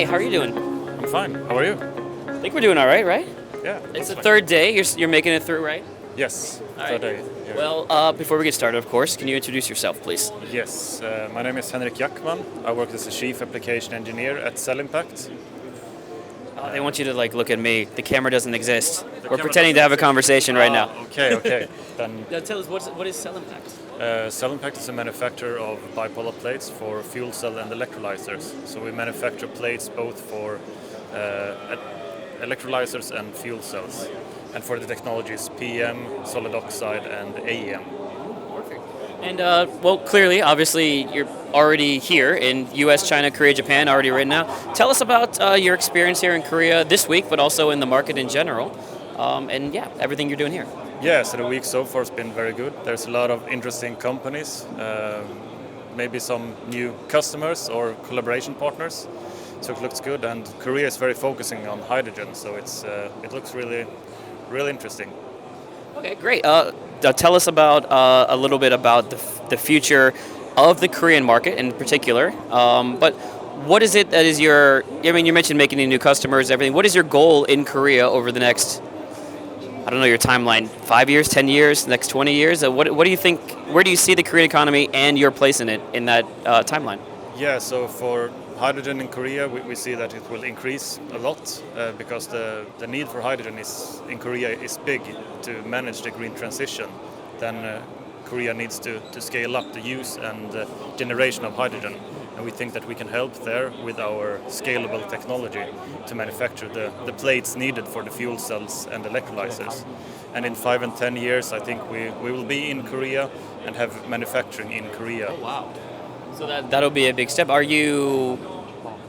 how are you doing? I'm fine. How are you? I think we're doing all right? Yeah. It's the third day. You're making it through, right? Yes. All Third right. day. Yeah. Well, before we get started, of course, can you introduce yourself, please? Yes. My name is Henrik Jackman. I work as a chief application engineer at Cellimpact. They want you to look at me. The camera doesn't exist. We're camera pretending to have a conversation right now. Okay. Then Now tell us, what is Cellimpact? Cellimpact is a manufacturer of bipolar plates for fuel cell and electrolyzers. So we manufacture plates both for electrolyzers and fuel cells, and for the technologies PM, solid oxide, and AEM. Perfect. And well, clearly, obviously, you're already here in U.S., China, Korea, Japan, already right now. Tell us about your experience here in Korea this week, but also in the market in general, and yeah, everything you're doing here. Yeah, so the week so far has been very good. There's a lot of interesting companies, maybe some new customers or collaboration partners. So it looks good, and Korea is very focusing on hydrogen, so it looks really interesting. Okay, great. Tell us about a little bit about the future of the Korean market in particular. But what is it that is your? I mean, you mentioned making new customers, everything. What is your goal in Korea over the next? I don't know your timeline. 5 years, 10 years, next 20 years. What do you think? Where do you see the Korean economy and your place in it in that timeline? Yeah, so for hydrogen in Korea, we see that it will increase a lot because the need for hydrogen in Korea is big to manage the green transition. Then Korea needs to scale up the use and generation of hydrogen. And we think that we can help there with our scalable technology to manufacture the plates needed for the fuel cells and electrolyzers. And in 5 and 10 years, I think we will be in Korea and have manufacturing in Korea. Oh, wow. So that'll be a big step. Are you?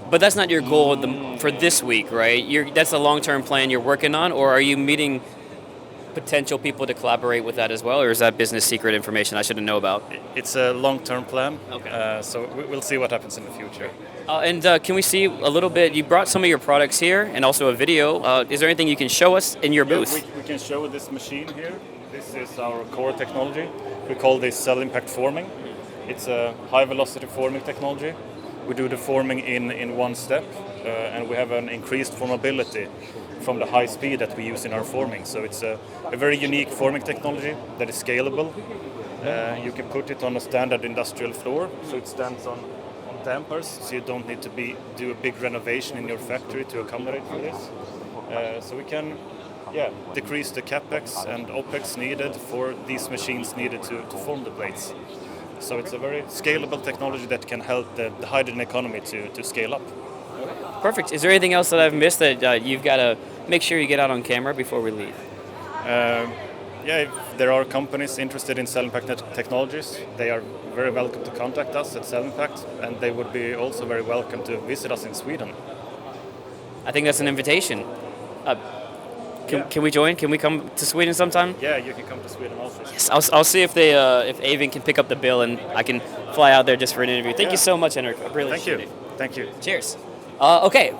But that's not your goal for this week, right? That's a long-term plan you're working on, or are you meeting potential people to collaborate with that as well, or is that business secret information I shouldn't know about? It's a long-term plan. Okay. So we'll see what happens in the future. And can we see a little bit? You brought some of your products here, and also a video. Is there anything you can show us in your booth? We can show this machine here. This is our core technology. We call this Cellimpact forming. It's a high-velocity forming technology. We do the forming in one step, and we have an increased formability from the high speed that we use in our forming. So it's a very unique forming technology that is scalable. You can put it on a standard industrial floor, so it stands on dampers, so you don't need to do a big renovation in your factory to accommodate for this. So we can decrease the capex and opex needed for these machines needed to form the plates. So it's a very scalable technology that can help the hydrogen economy to scale up. Perfect. Is there anything else that I've missed that you've got to make sure you get out on camera before we leave? If there are companies interested in Cellimpact technologies, they are very welcome to contact us at Cellimpact, and they would be also very welcome to visit us in Sweden. I think that's an invitation. Can we join? Can we come to Sweden sometime? Yeah, you can come to Sweden also. Yes, I'll see if if AVING can pick up the bill and I can fly out there just for an interview. Thank you so much, Henrik. I really appreciate it. Thank you. Cheers. Okay.